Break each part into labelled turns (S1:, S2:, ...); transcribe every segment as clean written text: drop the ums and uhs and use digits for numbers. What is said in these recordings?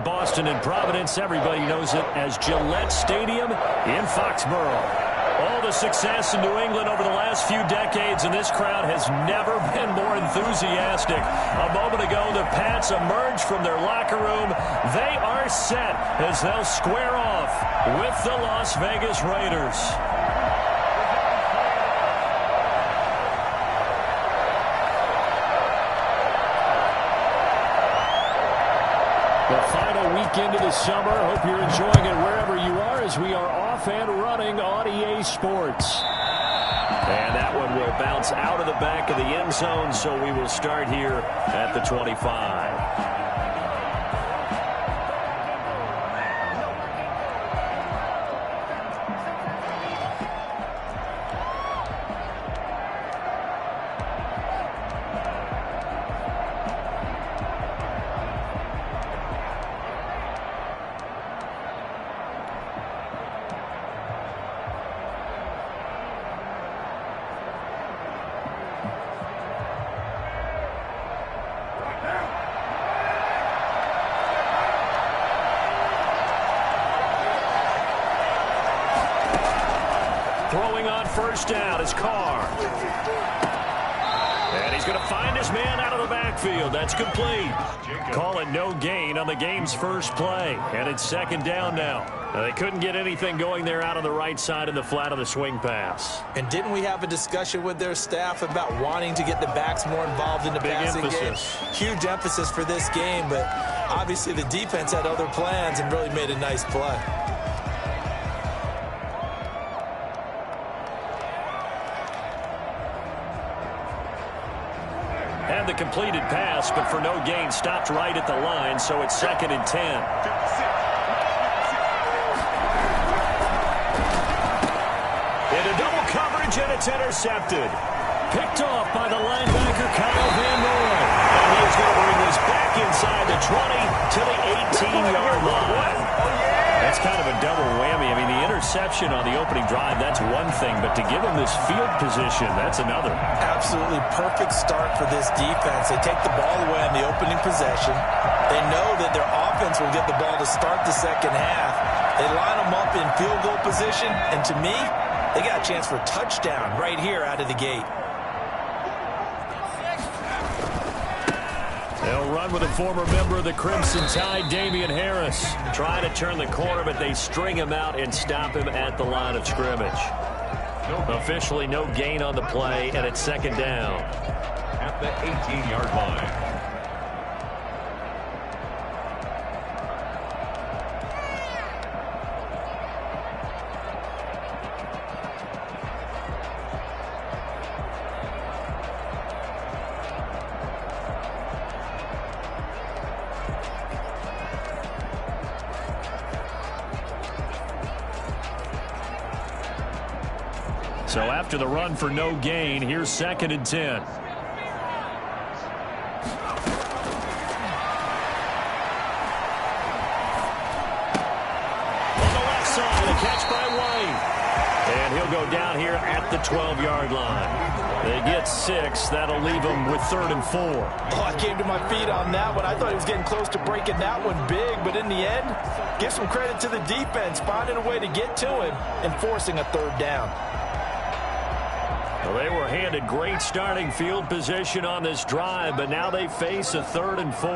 S1: Boston and Providence, everybody knows it as Gillette Stadium in Foxborough. All the success in New England over the last few decades, and this crowd has never been more enthusiastic. A moment ago, the Pats emerged from their locker room. They are set as they'll square off with the Las Vegas Raiders. The final weekend of the summer. Hope you're enjoying it wherever you are as we are off and running on EA Sports. And that one will bounce out of the back of the end zone, so we will start here at the 25. Throwing on first down is Carr. And he's going to find his man out of the backfield. That's complete. Call it no gain on the game's first play. And it's second down now. They couldn't get anything going there out on the right side in the flat of the swing pass.
S2: And didn't we have a discussion with their staff about wanting to get the backs more involved in the passing game? Huge emphasis for this game, but obviously the defense had other plans and really made a nice play.
S1: And the completed pass, but for no gain, stopped right at the line, so it's 2nd and 10. Into double coverage, and it's intercepted. Picked off by the linebacker, Kyle Van Noy. And he is going to bring this back inside the 20 to the 18-yard line. That's kind of a double whammy. I mean, the interception on the opening drive, that's one thing, but to give him this field position, that's another.
S2: Absolutely perfect start for this defense. They take the ball away on the opening possession. They know that their offense will get the ball to start the second half. They line them up in field goal position, and to me, they got a chance for a touchdown right here out of the gate.
S1: They'll run with a former member of the Crimson Tide, Damian Harris. Trying to turn the corner, but they string him out and stop him at the line of scrimmage. Officially no gain on the play, and it's second down.
S3: At the 18-yard line.
S1: So after the run for no gain, here's 2nd and 10. On the left side, a catch by White. And he'll go down here at the 12-yard line. They get 6. That'll leave them with 3rd and 4.
S2: Oh, I came to my feet on that one. I thought he was getting close to breaking that one big, but in the end, give some credit to the defense, finding a way to get to him and forcing a 3rd down.
S1: Well, they were handed great starting field position on this drive, but now they face a 3rd and 4.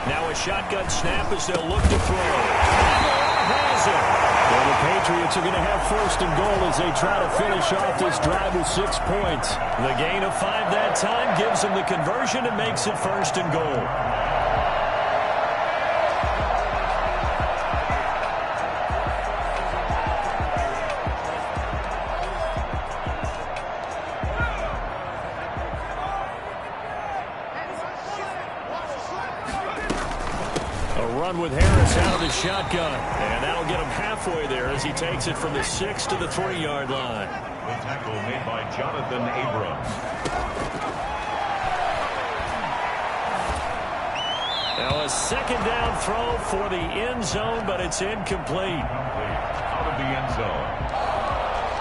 S1: Now a shotgun snap as they'll look to throw. Has it. Well, the Patriots are going to have 1st and goal as they try to finish off this drive with 6 points. The gain of 5 that time gives them the conversion and makes it 1st and goal. With Harris out of the shotgun, and that'll get him halfway there as he takes it from the 6 to the 3-yard line.
S3: The tackle made by Jonathan Abrams.
S1: Now a 2nd down throw for the end zone, but it's incomplete.
S3: Out of the end zone.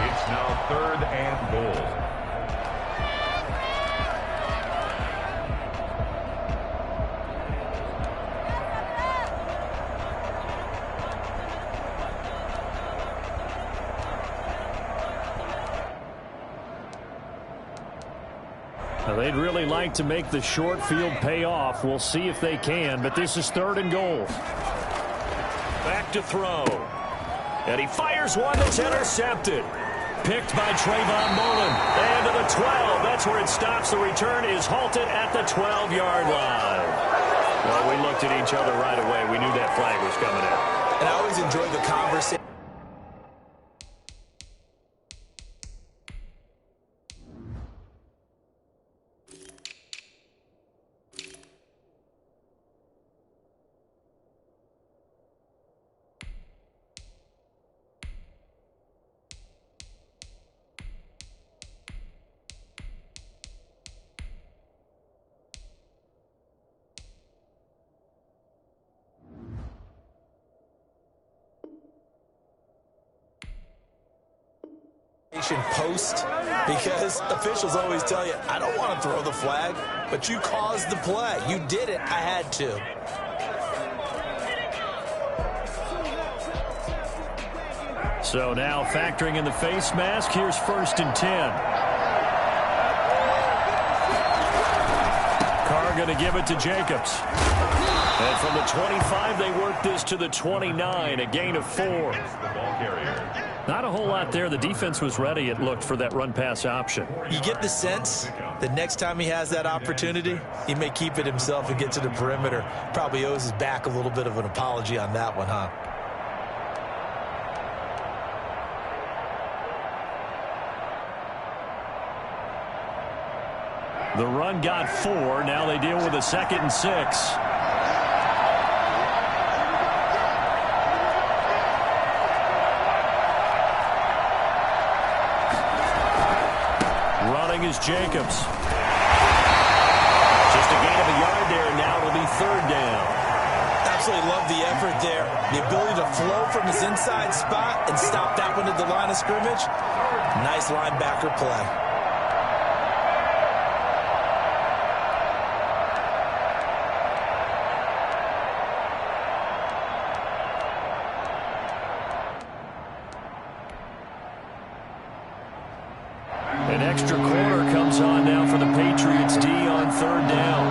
S3: It's now 3rd and goal.
S1: Well, they'd really like to make the short field pay off. We'll see if they can, but this is 3rd and goal. Back to throw. And he fires one that's intercepted. Picked by Trayvon Mullen. And to the 12. That's where it stops. The return is halted at the 12-yard line. Well, we looked at each other right away. We knew that flag was coming out.
S2: And I always enjoy the conversation. Post, because officials always tell you, I don't want to throw the flag, but you caused the play. You did it. I had to.
S1: So now factoring in the face mask, here's 1st and 10. Carr going to give it to Jacobs. And from the 25, they work this to the 29, a gain of 4. Not a whole lot there. The defense was ready, it looked, for that run-pass option.
S2: You get the sense that next time he has that opportunity, he may keep it himself and get to the perimeter. Probably owes his back a little bit of an apology on that one, huh?
S1: The run got 4. Now they deal with a 2nd and 6. Is Jacobs. Just a gain of a yard there, and now it'll be 3rd down.
S2: Absolutely love the effort there. The ability to flow from his inside spot and stop that one at the line of scrimmage. Nice linebacker play.
S1: An extra corner comes on now for the Patriots D on 3rd down.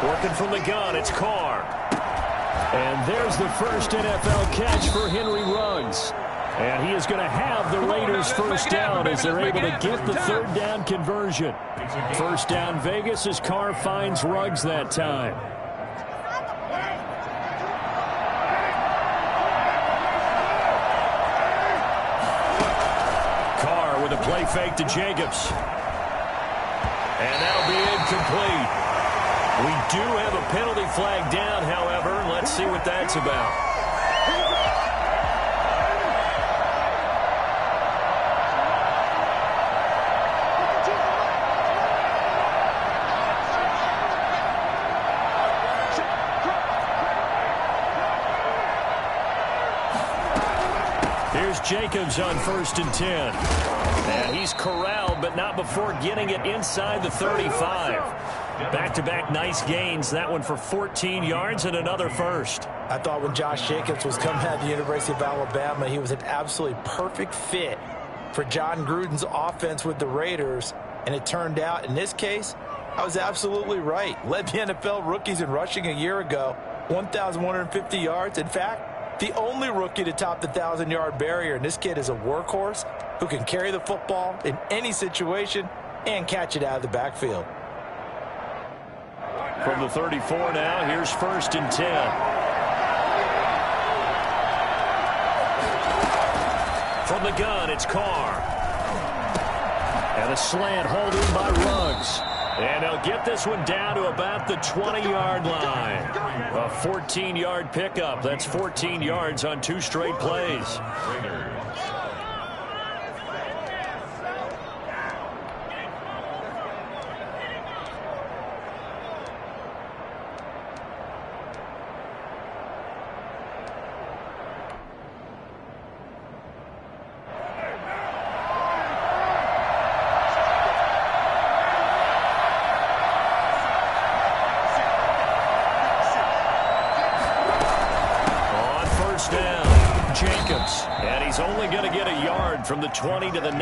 S1: Working from the gun, it's Carr. And there's the first NFL catch for Henry Ruggs. And he is going to have the Raiders' 1st down as they're able to get the 3rd down conversion. 1st down Vegas as Carr finds Ruggs that time. Carr with a play fake to Jacobs. And that'll be incomplete. We do have a penalty flag down, however. Let's see what that's about. Here's Jacobs on 1st and 10. And he's corralled, but not before getting it inside the 35. Back-to-back nice gains. That one for 14 yards and another first.
S2: I thought when Josh Jacobs was coming out of the University of Alabama, he was an absolutely perfect fit for John Gruden's offense with the Raiders. And it turned out, in this case, I was absolutely right. Led the NFL rookies in rushing a year ago, 1,150 yards. In fact, the only rookie to top the 1,000-yard barrier. And this kid is a workhorse who can carry the football in any situation and catch it out of the backfield.
S1: From the 34 now, here's 1st and 10. From the gun, it's Carr. And a slant hauled in by Ruggs. And they'll get this one down to about the 20-yard line. A 14-yard pickup. That's 14 yards on 2 straight plays. is only going to get a yard from the 20 to the 19.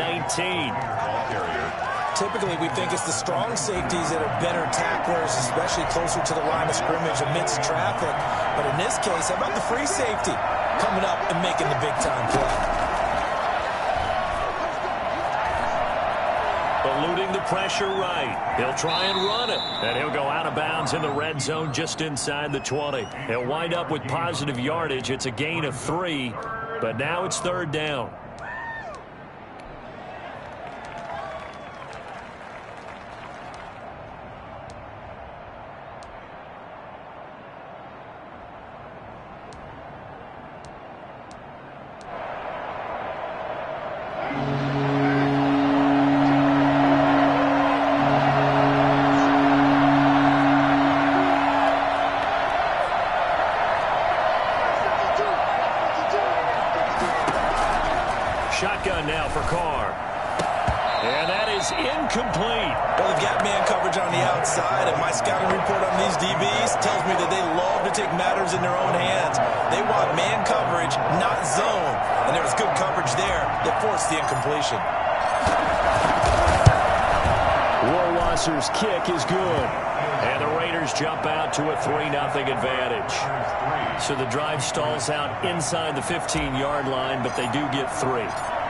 S2: Typically, we think it's the strong safeties that are better tacklers, especially closer to the line of scrimmage amidst traffic. But in this case, how about the free safety coming up and making the big-time play?
S1: Eluding the pressure right. He'll try and run it. And he'll go out of bounds in the red zone just inside the 20. He'll wind up with positive yardage. It's a gain of 3, but now it's third down. Shotgun now for Carr. And that is incomplete.
S2: Well, they've got man coverage on the outside, and my scouting report on these DBs tells me that they love to take matters in their own hands. They want man coverage, not zone. And there was good coverage there that forced the incompletion.
S1: Warwasser's kick is good. And the Raiders jump out to a 3-0 advantage. So the drive stalls out inside the 15-yard line, but they do get 3.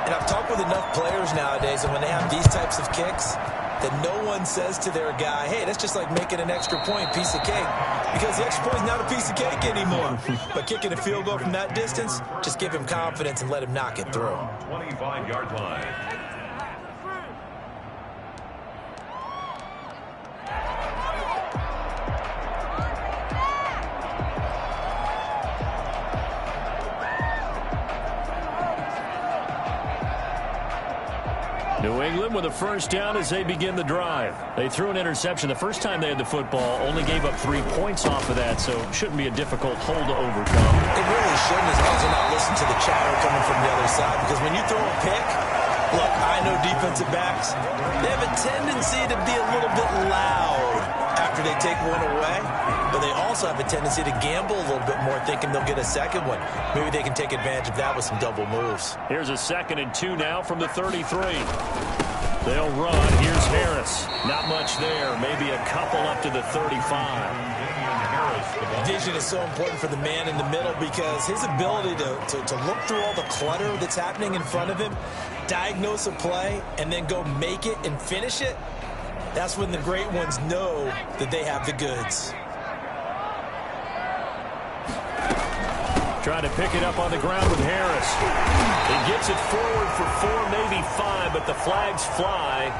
S2: And I've talked with enough players nowadays, and when they have these types of kicks, that no one says to their guy, hey, that's just like making an extra point, piece of cake. Because the extra point is not a piece of cake anymore. But kicking a field goal from that distance, just give him confidence and let him knock it through.
S3: 25-yard line.
S1: New England with a first down as they begin the drive. They threw an interception the first time they had the football, only gave up 3 points off of that, so shouldn't be a difficult hole to overcome.
S2: It really shouldn't, as long as they're not listening to the chatter coming from the other side, because when you throw a pick, look, I know defensive backs, they have a tendency to be a little bit loud after they take one away, but they also have a tendency to gamble a little bit more, thinking they'll get a second one. Maybe they can take advantage of that with some double moves.
S1: Here's a 2nd and 2 now from the 33. They'll run. Here's Harris. Not much there. Maybe a couple up to the 35.
S2: Vision is so important for the man in the middle because his ability to look through all the clutter that's happening in front of him, diagnose a play, and then go make it and finish it, that's when the great ones know that they have the goods.
S1: Trying to pick it up on the ground with Harris. He gets it forward for 4, maybe 5, but the flags fly.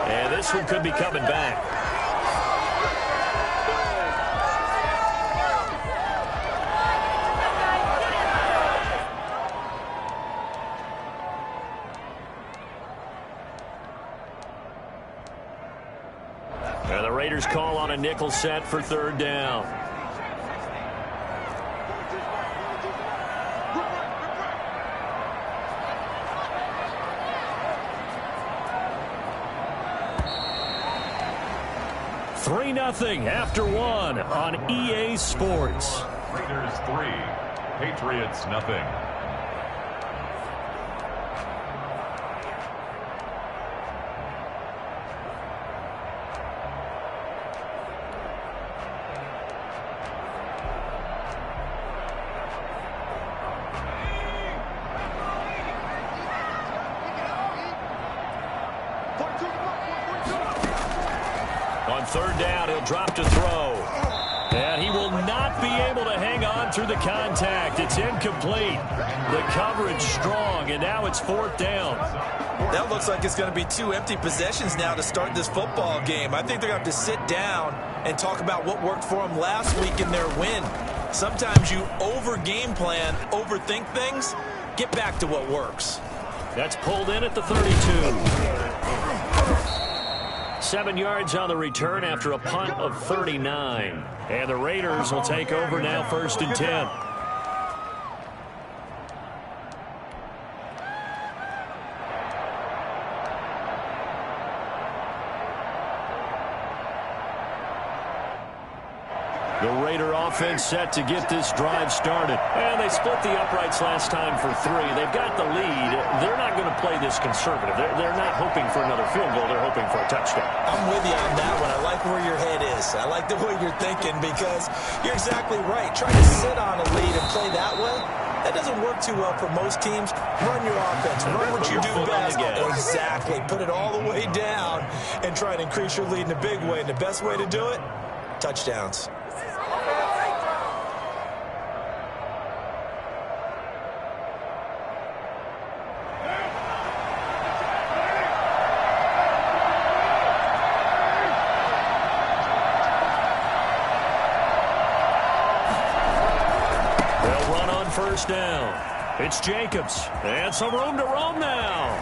S1: And this one could be coming back. And the Raiders call on a nickel set for third down. Nothing after 1 on EA Sports.
S3: Raiders 3, Patriots nothing.
S1: On third down, he'll drop to throw. And he will not be able to hang on through the contact. It's incomplete. The coverage strong, and now it's 4th down.
S2: That looks like it's going to be 2 empty possessions now to start this football game. I think they're going to have to sit down and talk about what worked for them last week in their win. Sometimes you over-game plan, overthink things. Get back to what works.
S1: That's pulled in at the 32. 7 yards on the return after a punt of 39. And the Raiders will take over now, 1st and 10. The Raider offense set to get this drive started. And they split the uprights last time for 3. They've got the lead. They're not going to play this conservative. They're not hoping for another field goal. They're hoping for a touchdown.
S2: I'm with you on that one. I like where your head is. I like the way you're thinking because you're exactly right. Trying to sit on a lead and play that way, that doesn't work too well for most teams. Run your offense. Run what you do best. Exactly. Put it all the way down and try and increase your lead in a big way. And the best way to do it, touchdowns.
S1: First down. It's Jacobs. And some room to roam now.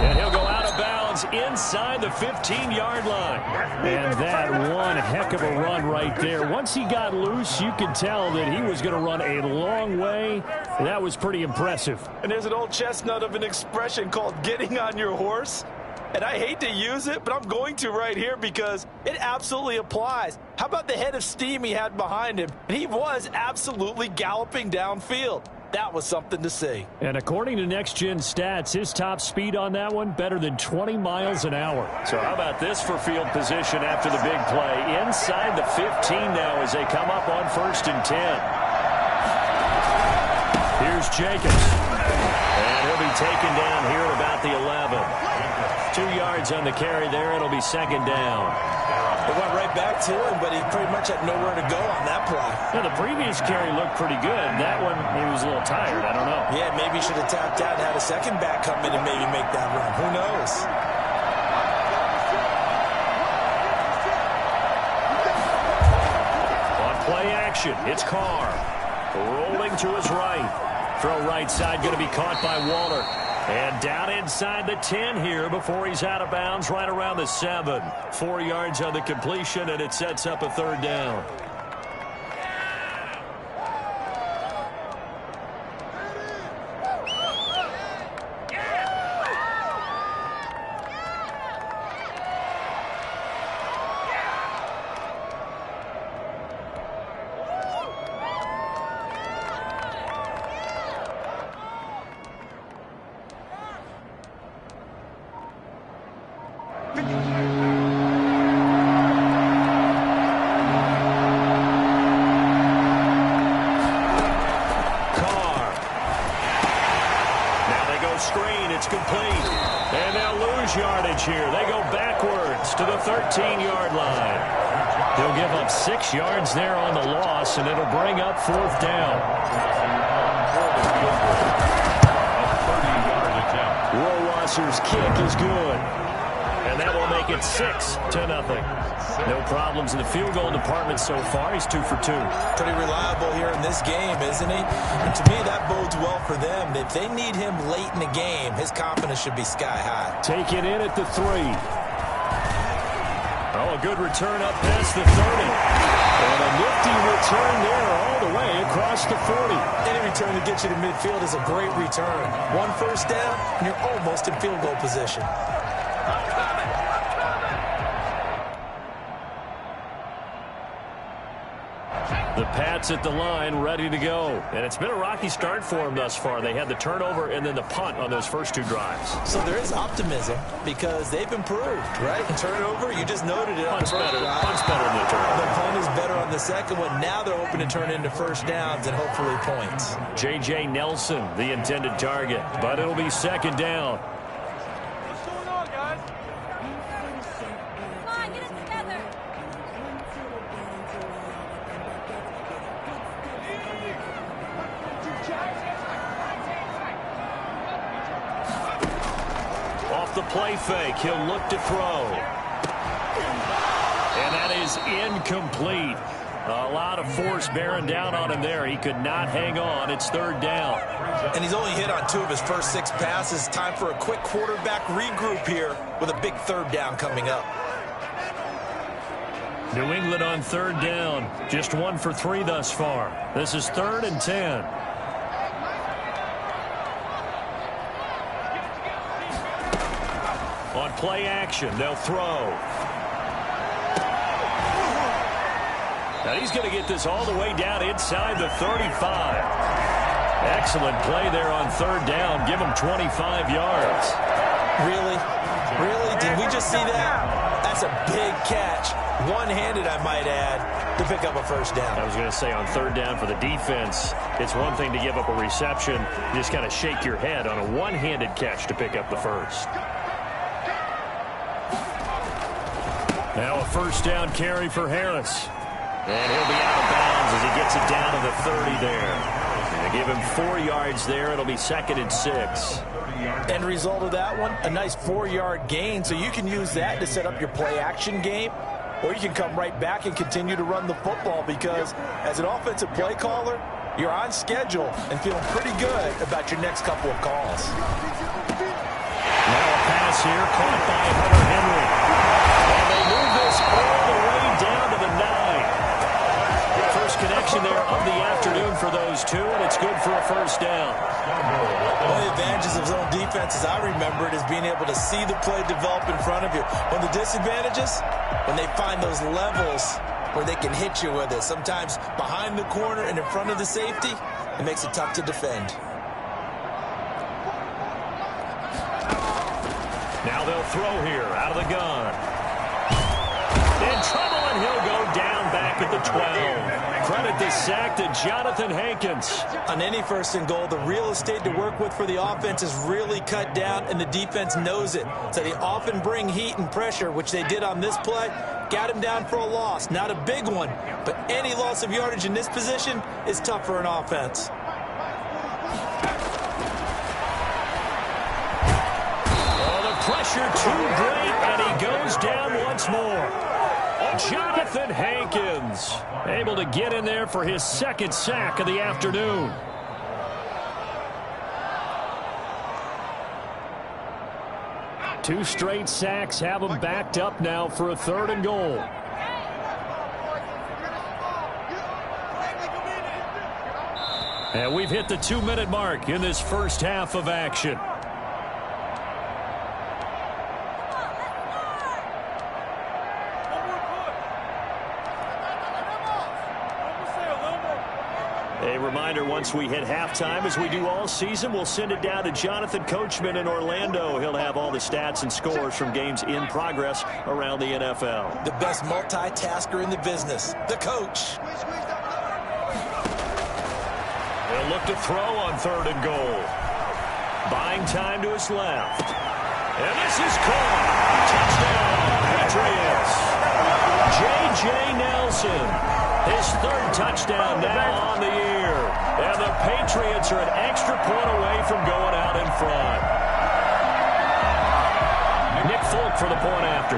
S1: And he'll go out of bounds inside the 15-yard line. And that one heck of a run right there. Once he got loose, you could tell that he was going to run a long way. That was pretty impressive.
S2: And there's an old chestnut of an expression called getting on your horse. And I hate to use it, but I'm going to right here because it absolutely applies. How about the head of steam he had behind him? He was absolutely galloping downfield. That was something to see.
S1: And according to Next Gen Stats, his top speed on that one, better than 20 miles an hour. So how about this for field position after the big play? Inside the 15 now as they come up on 1st and 10. Here's Jacobs. And he'll be taken down here at about the 11. 2 yards on the carry there. It'll be 2nd down.
S2: They went right back to him, but he pretty much had nowhere to go on that play.
S1: Yeah, the previous carry looked pretty good. That one, maybe was a little tired. I don't know.
S2: Yeah, maybe he should have tapped out and had a second back come in and maybe make that run. Who knows?
S1: On play action, it's Carr. Rolling to his right. Throw right side, going to be caught by Waller. And down inside the 10 here before he's out of bounds right around the 7. 4 yards on the completion, and it sets up a 3rd down. Here. They go backwards to the 13-yard line. They'll give up 6 yards there on the loss, and it'll bring up 4th down. Rohrwasser's kick is good. And that will make it 6-0. No problems in the field goal department so far. He's 2 for 2.
S2: Pretty reliable here in this game, isn't he? And to me, that bodes well for them. If they need him late in the game, his confidence should be sky high.
S1: Taken in at the 3. Oh, a good return up past the 30. And a nifty return there all the way across the 40.
S2: Any return to get you to midfield is a great return. 1 first down, and you're almost in field goal position.
S1: The Pats at the line, ready to go. And it's been a rocky start for them thus far. They had the turnover and then the punt on those first 2 drives.
S2: So there is optimism because they've improved, right? Turnover, you just noted it.
S1: Punt's better. Punt's better than the turnover.
S2: The punt is better on the second one. Now they're hoping to turn into first downs and hopefully points.
S1: J.J. Nelson, the intended target. But it'll be 2nd down.
S4: What's going on, guys? Come on, get it together.
S1: Off the play fake, he'll look to throw. And that is incomplete. A lot of force bearing down on him there. He could not hang on. It's 3rd down.
S2: And he's only hit on 2 of his first 6 passes. Time for a quick quarterback regroup here with a big 3rd down coming up.
S1: New England on 3rd down. Just 1 for 3 thus far. This is 3rd and 10. On play action, they'll throw. Now he's going to get this all the way down inside the 35. Excellent play there on third down. Give him 25 yards.
S2: Really? Really? Did we just see that? That's a big catch. One-handed, I might add, to pick up a first down.
S1: I was going to say on third down for the defense, it's one thing to give up a reception. You just kind of shake your head on a one-handed catch to pick up the first. Now a first down carry for Harris. And he'll be out of bounds as he gets it down to the 30 there. And give him 4 yards there. It'll be 2nd and 6.
S2: End result of that one, a nice 4-yard gain. So you can use that to set up your play-action game, or you can come right back and continue to run the football because as an offensive play caller, you're on schedule and feeling pretty good about your next couple of calls.
S1: Now a pass here caught by Hunter Henry. And they move this all the way down to the 9. First connection there of the afternoon for those two, and it's good for a first down.
S2: One of the advantages of zone defense, as I remember it, is being able to see the play develop in front of you. One of the disadvantages, when they find those levels where they can hit you with it, sometimes behind the corner and in front of the safety, it makes it tough to defend.
S1: Now they'll throw here out of the gun. In trouble, and he'll go down back at the 12. Credit the sack to Jonathan Hankins.
S2: On any first and goal, the real estate to work with for the offense is really cut down, and the defense knows it. So they often bring heat and pressure, which they did on this play. Got him down for a loss. Not a big one, but any loss of yardage in this position is tough for an offense.
S1: Oh, the pressure too great, and he goes down once more. Jonathan Hankins able to get in there for his 2nd sack of the afternoon. Two straight sacks have him backed up now for a 3rd and goal. And we've hit the 2-minute mark in this first half of action. A reminder, once we hit halftime, as we do all season, we'll send it down to Jonathan Coachman in Orlando. He'll have all the stats and scores from games in progress around the NFL.
S2: The best multitasker in the business, the coach.
S1: He'll look to throw on 3rd and goal. Buying time to his left. And this is caught. Touchdown, Patriots. J.J. Nelson. His 3rd touchdown now on the year. And the Patriots are an extra point away from going out in front. Nick Folk for the point after.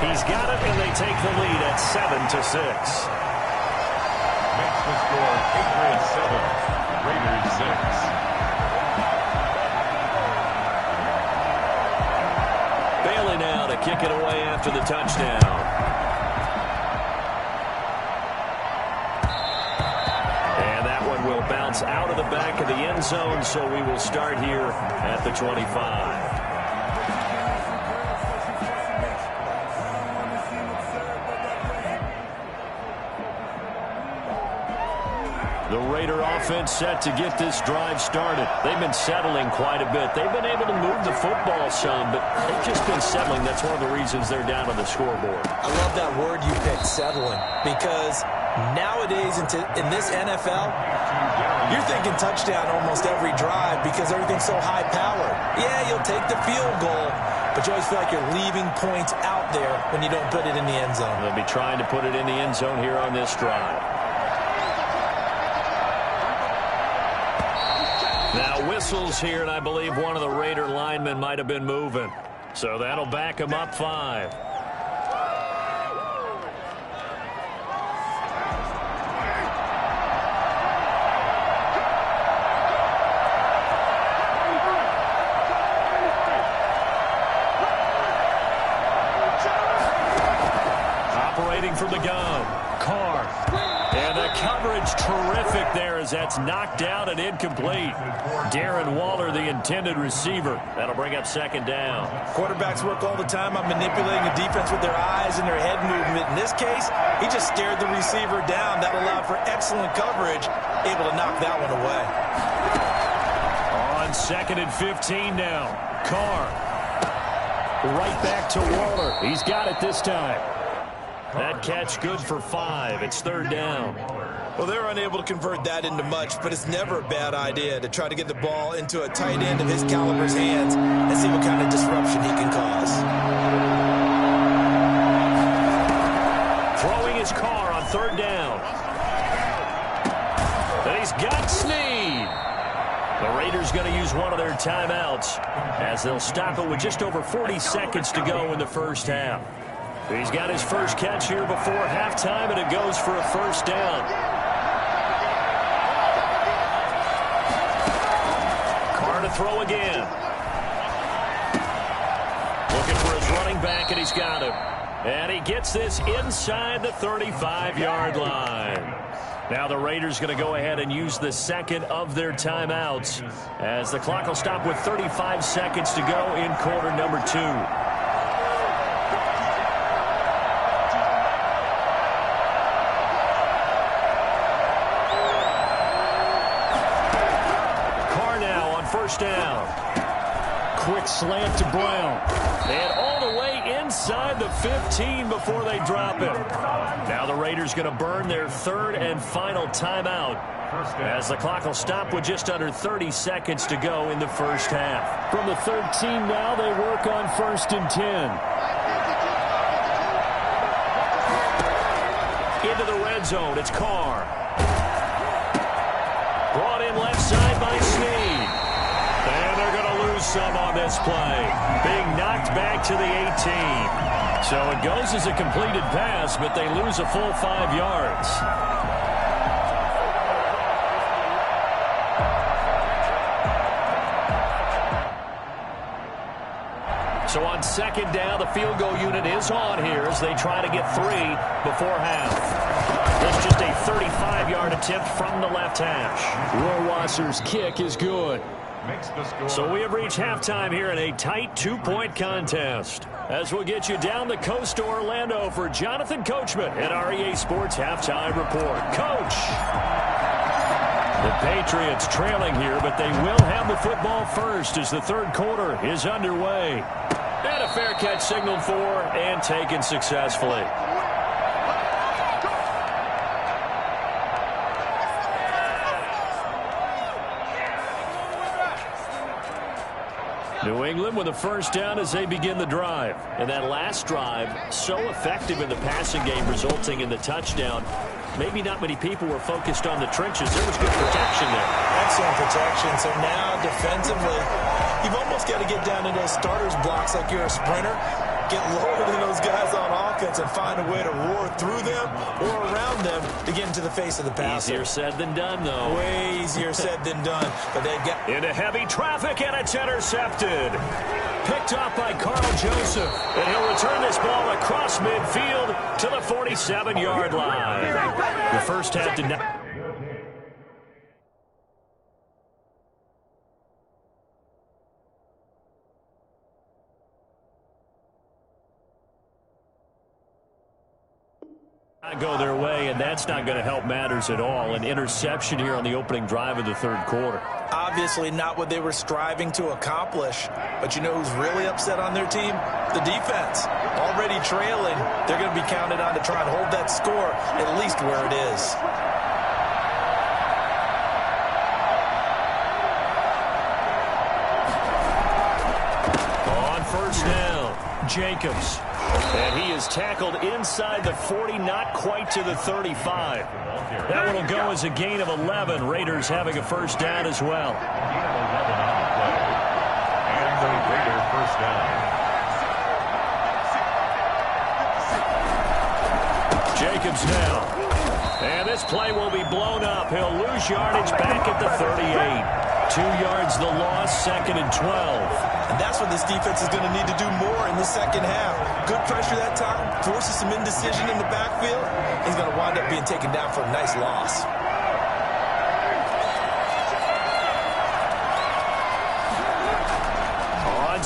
S1: He's got it, and they take the lead at 7-6.
S3: Makes the score Patriots 7, Raiders 6.
S1: Bailey now to kick it away after the touchdown. And that one will bounce out of the back of the end zone, so we will start here at the 25. The Raider offense set to get this drive started. They've been settling quite a bit. They've been able to move the football some, but they've just been settling. That's one of the reasons they're down on the scoreboard.
S2: I love that word you picked, settling, because nowadays in this NFL, you're thinking touchdown almost every drive because everything's so high-powered. Yeah, you'll take the field goal, but you always feel like you're leaving points out there when you don't put it in the end zone.
S1: They'll be trying to put it in the end zone here on this drive. Now whistles here, and I believe one of the Raider linemen might have been moving. So that'll back him up 5. Operating from the gun, Carr. And the coverage terrific there as that's knocked down and incomplete. Darren Waller, the intended receiver. That'll bring up second down.
S2: Quarterbacks work all the time on manipulating a defense with their eyes and their head movement. In this case, he just stared the receiver down. That allowed for excellent coverage, able to knock that one away.
S1: On 2nd and 15 now. Carr. Right back to Waller. He's got it this time. That catch good for 5. It's 3rd down.
S2: Well, they're unable to convert that into much, but it's never a bad idea to try to get the ball into a tight end of his caliber's hands and see what kind of disruption he can cause.
S1: Throwing his Carr on 3rd down. And he's got Snead. The Raiders going to use one of their timeouts as they'll stop it with just over 40 seconds to go in the first half. He's got his first catch here before halftime, and it goes for a 1st down. Carr to throw again. Looking for his running back, and he's got him. And he gets this inside the 35-yard line. Now the Raiders going to go ahead and use the second of their timeouts as the clock will stop with 35 seconds to go in quarter number 2. First down. Quick slant to Brown. And all the way inside the 15 before they drop it. Now the Raiders going to burn their 3rd and final timeout as the clock will stop with just under 30 seconds to go in the first half. From the 13 now, they work on 1st and 10. Into the red zone, it's Carr. Brought in left side by Snead. And they're going to lose some on this play. Being knocked back to the 18. So it goes as a completed pass, but they lose a full 5 yards. So on 2nd down, the field goal unit is on here as they try to get 3 before half. That's just a 35-yard attempt from the left hash. Rohrwasser's kick is good. So we have reached halftime here in a tight 2-point contest. As we'll get you down the coast to Orlando for Jonathan Coachman at our EA Sports Halftime Report. Coach! The Patriots trailing here, but they will have the football first as the 3rd quarter is underway. And a fair catch signaled for and taken successfully. New England with a 1st down as they begin the drive. And that last drive, so effective in the passing game, resulting in the touchdown. Maybe not many people were focused on the trenches. There was good protection there.
S2: Excellent protection. So now, defensively, you've almost got to get down in those starters blocks like you're a sprinter. Get lower than those guys on offense and find a way to roar through them or around them to get into the face of the passer.
S1: Easier said than done, though.
S2: Way easier said than done. But they've got
S1: into heavy traffic, and it's intercepted. Picked off by Carl Joseph. And he'll return this ball across midfield to the 47-yard line. The first half did not... go their way, and that's not going to help matters at all. An interception here on the opening drive of the 3rd quarter.
S2: Obviously not what they were striving to accomplish. But you know who's really upset on their team? The defense. Already trailing. They're going to be counted on to try and hold that score at least where it is.
S1: On 1st down, Jacobs. And he is tackled inside the 40, not quite to the 35. That one will go as a gain of 11. Raiders having a 1st down as well.
S3: And a Raider 1st down.
S1: Jacobs now. And this play will be blown up. He'll lose yardage back at the 38. 2 yards the loss, 2nd and 12.
S2: And that's what this defense is going to need to do more in the second half. Good pressure that time, forces some indecision in the backfield. He's going to wind up being taken down for a nice loss.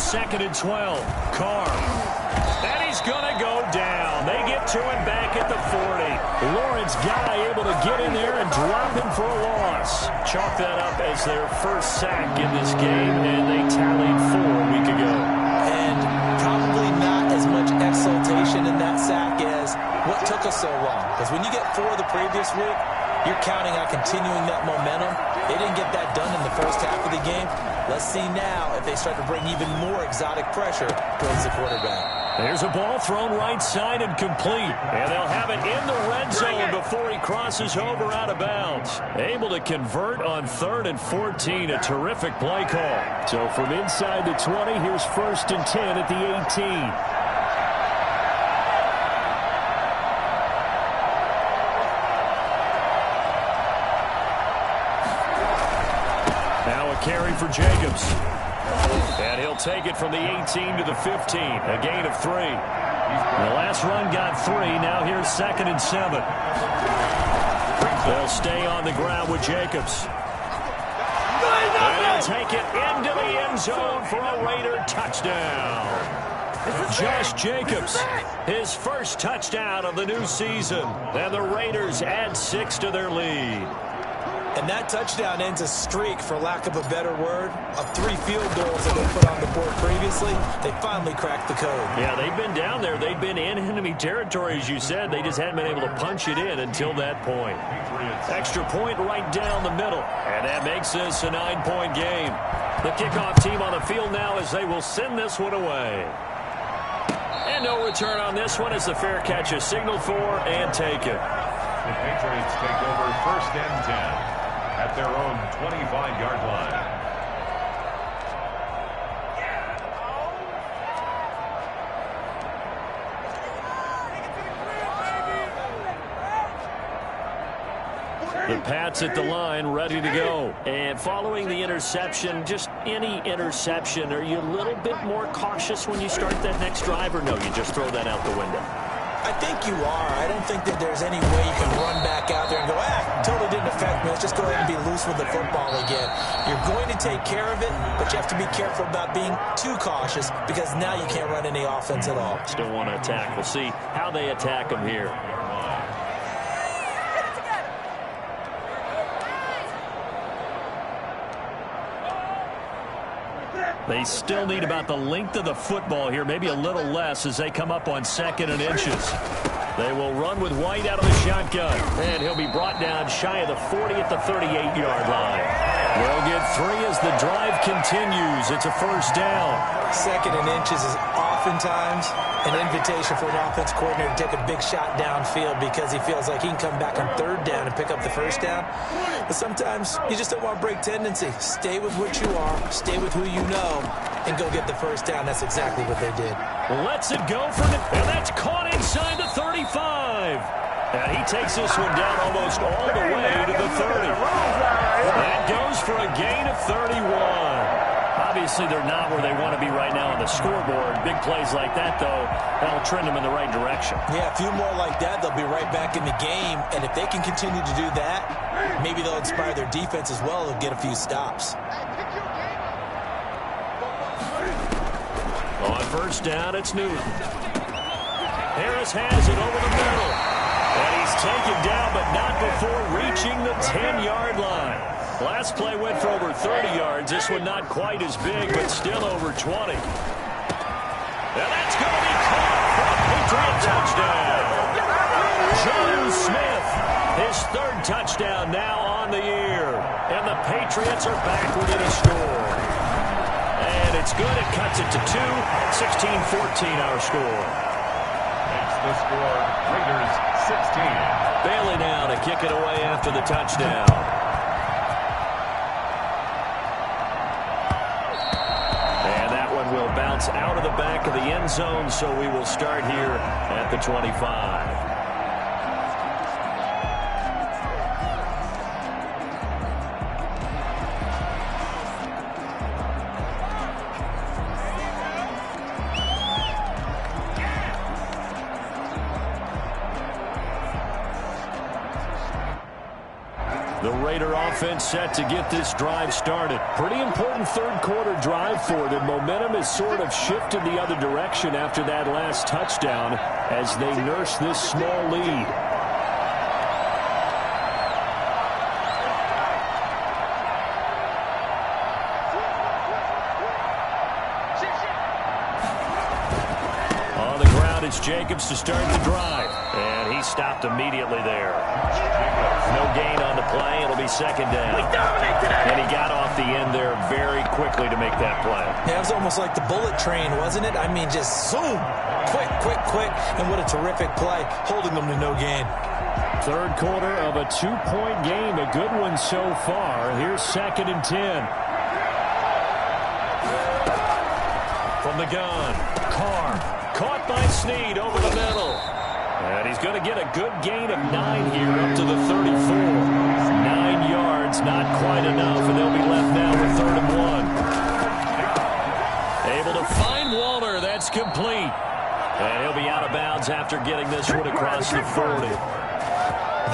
S1: 2nd and 12. Carr. And he's going to go down. They get to him back at the 40. Lawrence Guy able to get in there and drop him for a loss. Chalk that up as their first sack in this game, and they tallied 4 a week ago.
S2: And probably not as much exultation in that sack as what took us so long. Because when you get 4 the previous week, you're counting on continuing that momentum. They didn't get that done in the first half of the game. Let's see now if they start to bring even more exotic pressure towards the quarterback.
S1: There's a ball thrown right side and complete. And they'll have it in the red zone before he crosses over out of bounds. Able to convert on 3rd and 14. A terrific play call. So from inside the 20, here's 1st and 10 at the 18. Carry for Jacobs. And he'll take it from the 18 to the 15. A gain of 3. The last run got 3. Now here's 2nd and 7. They'll stay on the ground with Jacobs. And he'll take it into the end zone for a Raider touchdown. Josh Jacobs, his first touchdown of the new season. And the Raiders add 6 to their lead.
S2: And that touchdown ends a streak, for lack of a better word, of 3 field goals that were put on the board previously. They finally cracked the code.
S1: Yeah, they've been down there. They've been in enemy territory, as you said. They just hadn't been able to punch it in until that point. Extra point right down the middle. And that makes this a 9-point game. The kickoff team on the field now as they will send this one away. And no return on this one as the fair catch is signaled for and taken.
S3: The Patriots take over 1st and 10. At their own 25-yard line.
S1: The Pats at the line, ready to go. And following the interception, just any interception, are you a little bit more cautious when you start that next drive, or no, you just throw that out the window?
S2: I think you are. I don't think that there's any way you can run back out there and go, totally didn't affect me. Let's just go ahead and be loose with the football again. You're going to take care of it, but you have to be careful about being too cautious because now you can't run any offense at all.
S1: Still want to attack. We'll see how they attack them here. They still need about the length of the football here, maybe a little less as they come up on 2nd and inches. They will run with White out of the shotgun, and he'll be brought down shy of the 40 at the 38-yard line. They'll get 3 as the drive continues. It's a 1st down.
S2: 2nd and inches is oftentimes an invitation for an offense coordinator to take a big shot downfield because he feels like he can come back on 3rd down and pick up the 1st down. But sometimes you just don't want to break tendency. Stay with what you are, stay with who you know, and go get the 1st down. That's exactly what they did.
S1: Lets it go for him, and that's caught inside the 35. And he takes this one down almost all the way to the 30. That goes for a gain of 31. Obviously, they're not where they want to be right now on the scoreboard. Big plays like that, though, that'll trend them in the right direction.
S2: Yeah, a few more like that, they'll be right back in the game. And if they can continue to do that, maybe they'll inspire their defense as well. They'll get a few stops.
S1: On 1st down, it's Newton. Harris has it over the middle. And he's taken down, but not before reaching the 10-yard line. Last play went for over 30 yards. This one not quite as big, but still over 20. And that's going to be caught for a Patriot touchdown. John Smith, his 3rd touchdown now on the year. And the Patriots are back within a score. And it's good. It cuts it to 2. 16-14 our score.
S3: That's the score. Raiders 16.
S1: Bailey now to kick it away after the touchdown. Out of the back of the end zone, so we will start here at the 25. The Raider offense set to get this drive started. Pretty important third quarter drive for them. Momentum has sort of shifted the other direction after that last touchdown as they nurse this small lead. On the ground, it's Jacobs to start the drive. And he stopped immediately there. No gain on the play. It'll be second down. And he got off the end there very quickly to make that play.
S2: Yeah, it was almost like the bullet train, wasn't it? I mean, just zoom. Quick, quick, quick. And what a terrific play, holding them to no gain.
S1: Third quarter of a 2-point game. A good one so far. Here's 2nd and 10. From the gun, Carr. Caught by Snead over the middle. And he's going to get a good gain of 9 here up to the 34. 9 yards, not quite enough, and they'll be left now with 3rd and 1. Able to find Waller. That's complete. And he'll be out of bounds after getting this one across the 40.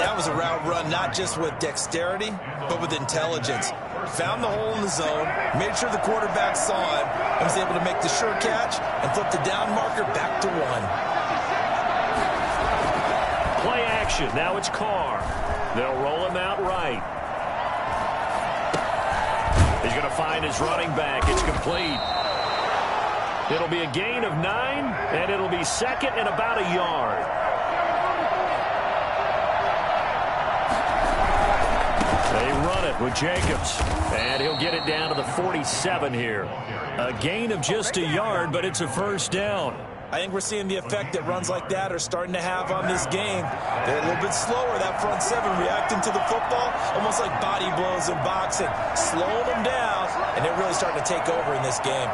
S2: That was a route run not just with dexterity, but with intelligence. Found the hole in the zone, made sure the quarterback saw him, and was able to make the sure catch and flip the down marker back to 1.
S1: Play action. Now it's Carr. They'll roll him out right. He's going to find his running back. It's complete. It'll be a gain of 9, and it'll be 2nd and about a yard. They run it with Jacobs, and he'll get it down to the 47 here. A gain of just a yard, but it's a first down.
S2: I think we're seeing the effect that runs like that are starting to have on this game. They're a little bit slower, that front 7, reacting to the football, almost like body blows in boxing, slowing them down, and they're really starting to take over in this game.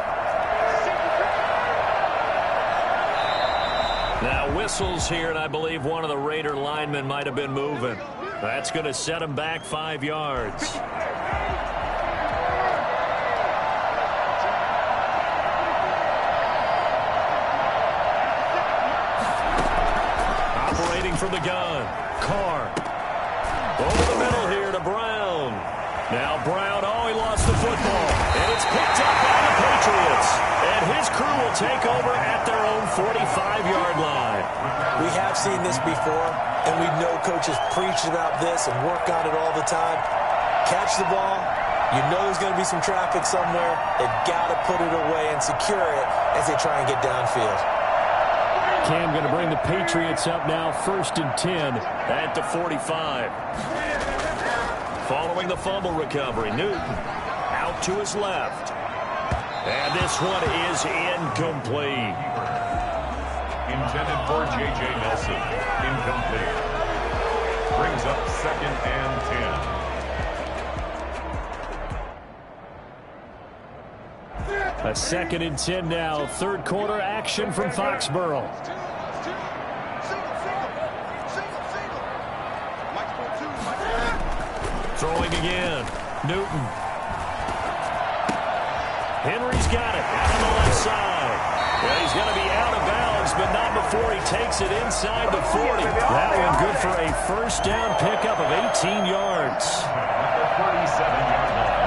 S1: Now whistles here, and I believe one of the Raider linemen might have been moving. That's going to set him back 5 yards. Operating from the gun, Carr. Over the middle here to Brown. Now Brown, he lost the football. And it's picked up by the Patriots. And his crew will take over at their own 45-yard line.
S2: We have seen this before, and we know coaches preach about this and work on it all the time. Catch the ball. You know there's going to be some traffic somewhere. They've got to put it away and secure it as they try and get downfield.
S1: Cam going to bring the Patriots up now, 1st and 10 at the 45. Following the fumble recovery, Newton out to his left. And this one is incomplete.
S3: Intended for J.J. Nelson. Incomplete. Brings up 2nd and 10.
S1: A 2nd and 10 now. Third quarter action from Foxborough. Throwing again. Newton. Henry's got it out on the left side. Well, he's going to be out of bounds, but not before he takes it inside the 40. That one good for a first down pickup of 18 yards.
S3: The 47-yard line.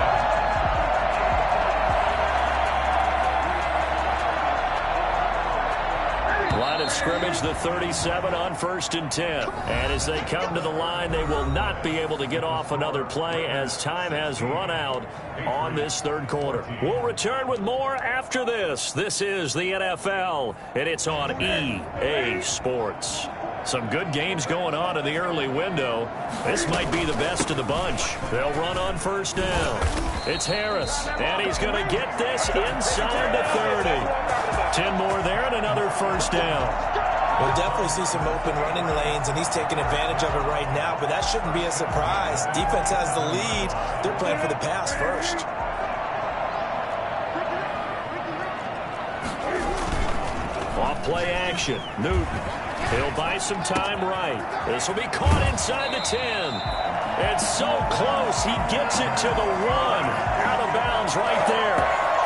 S1: Line of scrimmage, the 37 on 1st and 10. And as they come to the line, they will not be able to get off another play as time has run out on this third quarter. We'll return with more after this. This is the NFL, and it's on EA Sports. Some good games going on in the early window. This might be the best of the bunch. They'll run on 1st down. It's Harris, and he's going to get this inside the 30. 10 more there and another first down.
S2: We'll definitely see some open running lanes, and he's taking advantage of it right now, but that shouldn't be a surprise. Defense has the lead. They're playing for the pass first.
S1: Off play action. Newton. He'll buy some time right. This will be caught inside the 10. And so close, he gets it to the 1. Out of bounds right there.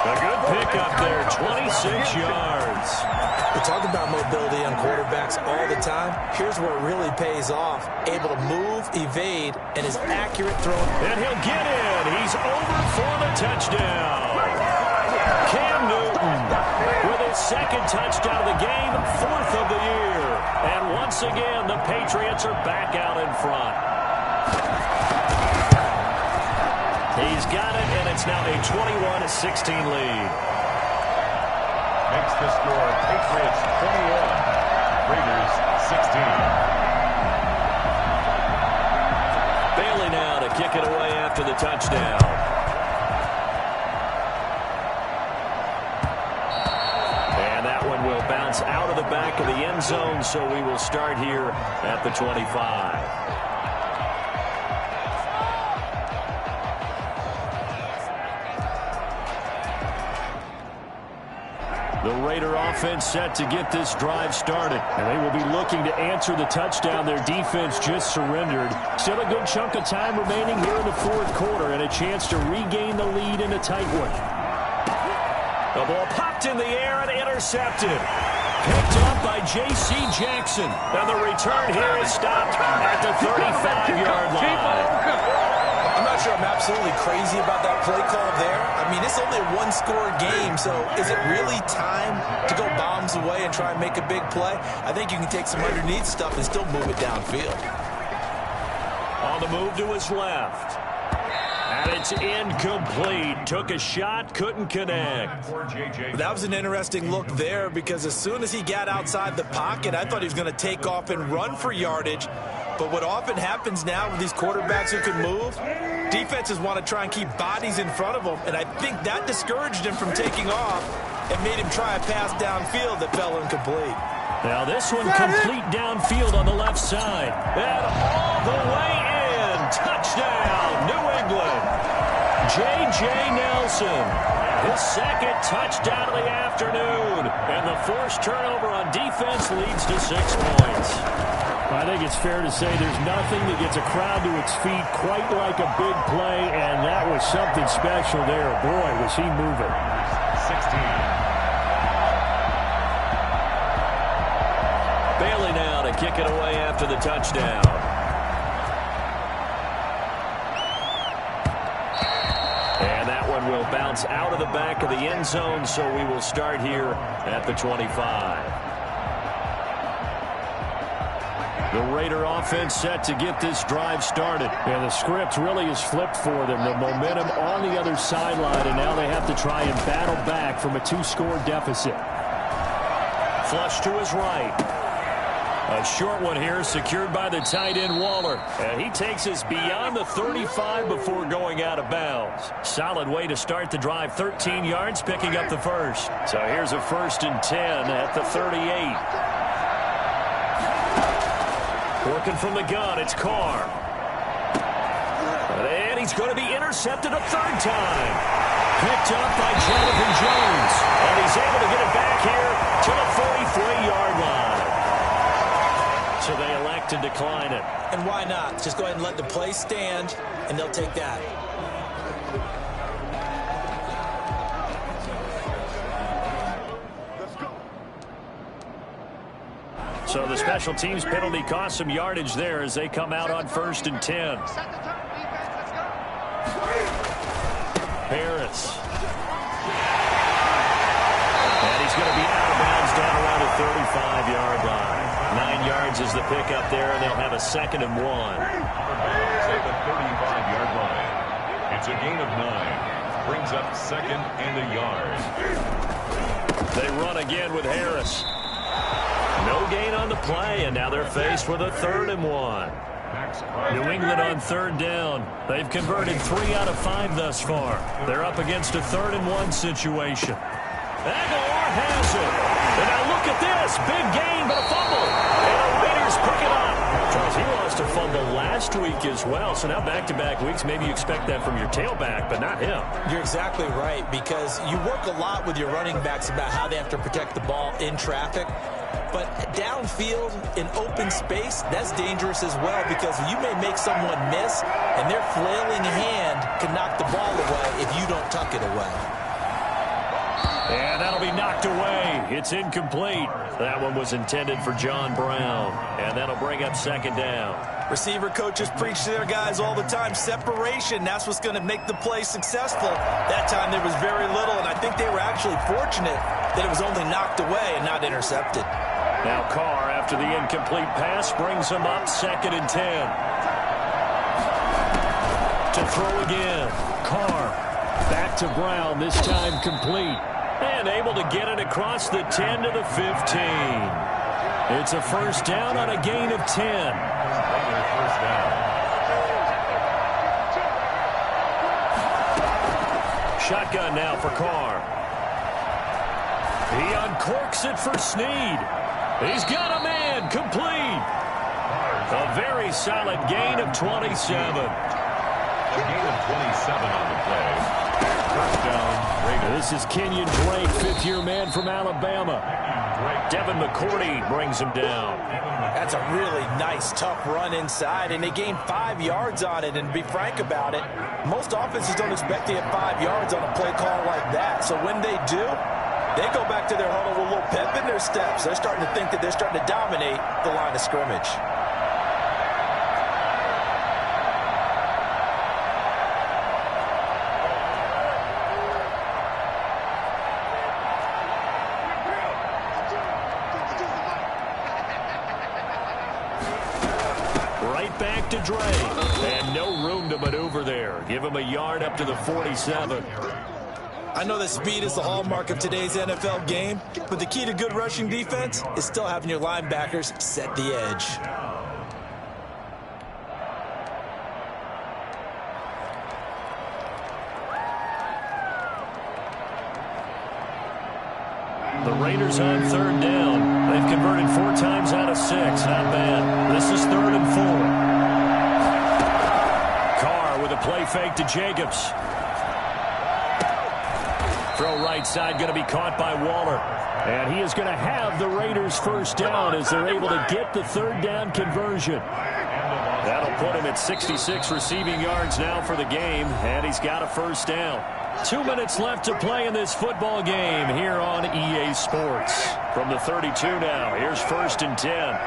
S1: A good pickup there, 26 yards.
S2: We talk about mobility on quarterbacks all the time. Here's where it really pays off. Able to move, evade, and his accurate throw.
S1: And he'll get in. He's over for the touchdown. Cam Newton with his second touchdown of the game, 4th of the year. And once again, the Patriots are back out in front. He's got it, and it's now a 21-16 lead.
S3: Makes the score Patriots 21, Raiders 16.
S1: Bailey now to kick it away after the touchdown. And that one will bounce out of the back of the end zone, so we will start here at the 25. The Raider offense set to get this drive started. And they will be looking to answer the touchdown their defense just surrendered. Still a good chunk of time remaining here in the 4th quarter and a chance to regain the lead in a tight one. The ball popped in the air and intercepted. Picked up by J.C. Jackson. And the return here is stopped at the 35-yard line.
S2: I'm not sure I'm absolutely crazy about that play call there. I mean, it's only a one-score game, so is it really time to go bombs away and try and make a big play? I think you can take some underneath stuff and still move it downfield.
S1: On the move to his left. And it's incomplete. Took a shot, couldn't connect.
S2: That was an interesting look there because as soon as he got outside the pocket, I thought he was going to take off and run for yardage. But what often happens now with these quarterbacks who can move, defenses want to try and keep bodies in front of them, and I think that discouraged him from taking off and made him try a pass downfield that fell incomplete.
S1: Now this one complete downfield on the left side. And all the way in. Touchdown, New England. J.J. Nelson. His second touchdown of the afternoon. And the forced turnover on defense leads to 6 points. I think it's fair to say there's nothing that gets a crowd to its feet quite like a big play, and that was something special there. Boy, was he moving.
S3: 16.
S1: Bailey now to kick it away after the touchdown. And that one will bounce out of the back of the end zone, so we will start here at the 25. The Raider offense set to get this drive started. And the script really is flipped for them. The momentum on the other sideline, and now they have to try and battle back from a 2-score deficit. Flush to his right. A short one here secured by the tight end Waller. And he takes us beyond the 35 before going out of bounds. Solid way to start the drive. 13 yards, picking up the first. So here's a 1st and 10 at the 38. Working from the gun, it's Carr. And he's going to be intercepted a 3rd time. Picked up by Jonathan Jones. And he's able to get it back here to the 43-yard line. So they elect to decline it.
S2: And why not? Just go ahead and let the play stand, and they'll take that.
S1: So the special teams penalty cost some yardage there as they come out on 1st and 10. Harris. And he's going to be out of bounds down around the 35-yard line. 9 yards is the pickup there, and they'll have a 2nd and 1.
S3: At the 35-yard line. It's a gain of 9. Brings up 2nd and a yard.
S1: They run again with Harris. No gain on the play, and now they're faced with a 3rd and 1. New England on 3rd down. They've converted 3 out of 5 thus far. They're up against a 3rd and 1 situation. Aguilar has it. And now look at this. Big gain, but a fumble. And the Raiders pick it up. Charles, he lost a fumble last week as well. So now back-to-back weeks, maybe you expect that from your tailback, but not him.
S2: You're exactly right, because you work a lot with your running backs about how they have to protect the ball in traffic. But downfield in open space, that's dangerous as well, because you may make someone miss, and their flailing hand can knock the ball away if you don't tuck it away.
S1: And that'll be knocked away. It's incomplete. That one was intended for John Brown. And that'll bring up second down.
S2: Receiver coaches preach to their guys all the time. Separation, that's what's going to make the play successful. That time there was very little, and I think they were actually fortunate that it was only knocked away and not intercepted.
S1: Now Carr, after the incomplete pass, brings him up 2nd and 10. To throw again. Carr back to Brown, this time complete. And able to get it across the 10 to the 15. It's a first down on a gain of 10.
S3: First down.
S1: Shotgun now for Carr. He uncorks it for Snead. He's got a man, complete. A very solid gain of 27.
S3: A gain of 27 on the play. First down, Raiders.
S1: This is Kenyon Drake, 5th-year man from Alabama. Devin McCourty brings him down.
S2: That's a really nice, tough run inside, and they gained 5 yards on it. And to be frank about it, most offenses don't expect to get 5 yards on a play call like that. So when they do, they go back to their huddle with a little pep in their steps. They're starting to think that they're starting to dominate the line of scrimmage.
S1: Back to Drake. And no room to maneuver there. Give him a yard up to the 47.
S2: I know that speed is the hallmark of today's NFL game, but the key to good rushing defense is still having your linebackers set the edge.
S1: The Raiders on 3rd down. They've converted 4 times out of 6. Not bad. This is 3rd and 4. Carr with a play fake to Jacobs. Throw right side going to be caught by Waller. And he is going to have the Raiders first down as they're able to get the 3rd down conversion. That'll put him at 66 receiving yards now for the game. And he's got a first down. 2 minutes left to play in this football game here on EA Sports. From the 32 now, here's 1st and 10.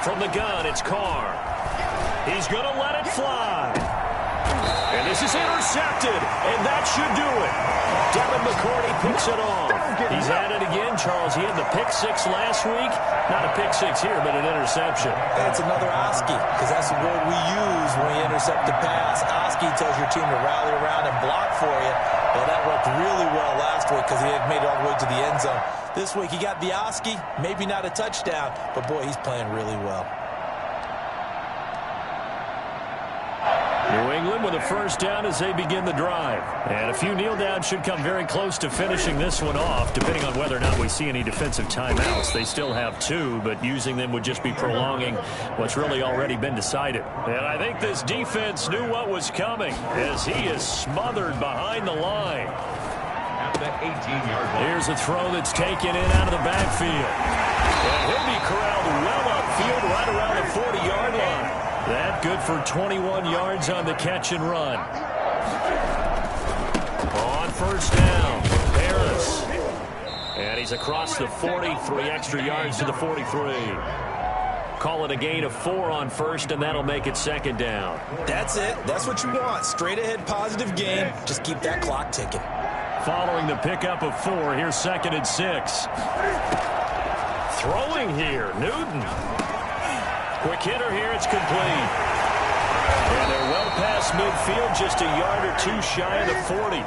S1: From the gun, it's Carr. He's going to let it fly. And this is intercepted, and that should do it. Devin McCourty picks it off. He's at it again, Charles. He had the pick 6 last week. Not a pick 6 here, but an interception.
S2: It's another Oski, because that's the word we use when we intercept a pass. Oski tells your team to rally around and block for you. Well, that worked really well last week because he had made it all the way to the end zone. This week he got the Oski, maybe not a touchdown, but boy, he's playing really well.
S1: New England with a first down as they begin the drive. And a few kneel downs should come very close to finishing this one off, depending on whether or not we see any defensive timeouts. They still have 2, but using them would just be prolonging what's really already been decided. And I think this defense knew what was coming as he is smothered behind the line.
S3: At the 18-yard line.
S1: Here's a throw that's taken in out of the backfield. And he'll be corralled well upfield right around the 40-yard line. That good for 21 yards on the catch and run. On first down, Harris. And he's across the 40, 3 extra yards to the 43. Call it a gain of 4 on first, and that'll make it 2nd down.
S2: That's it. That's what you want. Straight ahead positive game. Just keep that clock ticking.
S1: Following the pickup of 4, here's 2nd and 6. Throwing here, Newton. Quick hitter here, it's complete. And they're well past midfield, just a yard or 2 shy of the 40.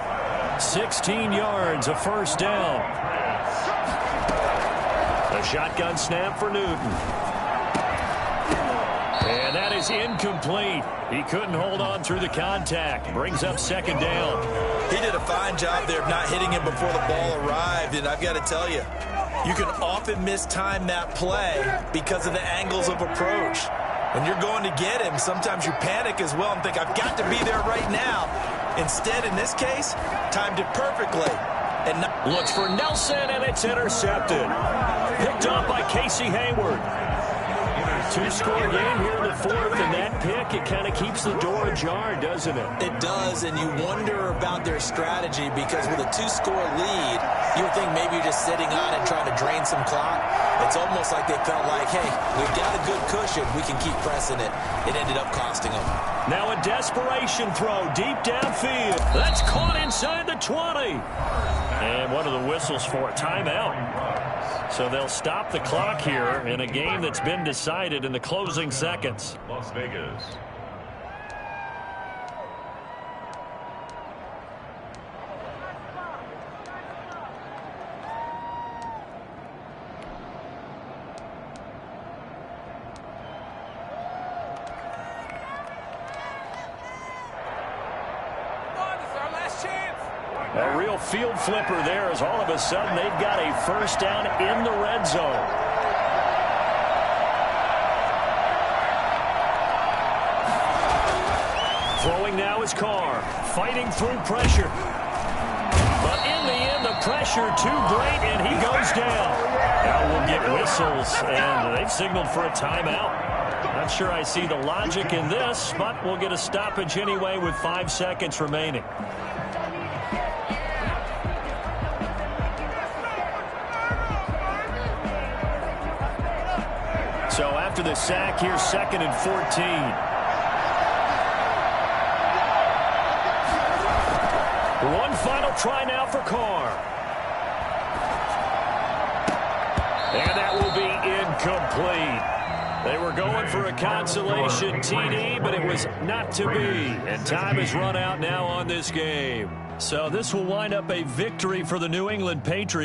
S1: 16 yards, a first down. A shotgun snap for Newton. And that is incomplete. He couldn't hold on through the contact. Brings up 2nd down.
S2: He did a fine job there of not hitting him before the ball arrived, and I've got to tell you, you can often mistime that play because of the angles of approach. When you're going to get him, sometimes you panic as well and think, I've got to be there right now. Instead, in this case, timed it perfectly. And
S1: looks for Nelson, and it's intercepted. Picked up by Casey Hayward. Two-score game here in the fourth, and that pick, it kind of keeps the door ajar, doesn't it?
S2: It does, and you wonder about their strategy because with a two-score lead, you would think maybe you're just sitting on and trying to drain some clock. It's almost like they felt like, hey, we've got a good cushion. We can keep pressing it. It ended up costing them.
S1: Now a desperation throw deep downfield. That's caught inside the 20. And one of the whistles for a timeout. So they'll stop the clock here in a game that's been decided in the closing seconds.
S3: Las Vegas.
S1: A real field flipper there as all of a sudden they've got a first down in the red zone. Throwing now is Carr, fighting through pressure. But in the end, the pressure too great, and he goes down. Now we'll get whistles, and they've signaled for a timeout. Not sure I see the logic in this, but we'll get a stoppage anyway with 5 seconds remaining. So after the sack, here's 2nd and 14. One final try now for Carr. And that will be incomplete. They were going for a consolation TD, but it was not to be. And time has run out now on this game. So this will wind up a victory for the New England Patriots.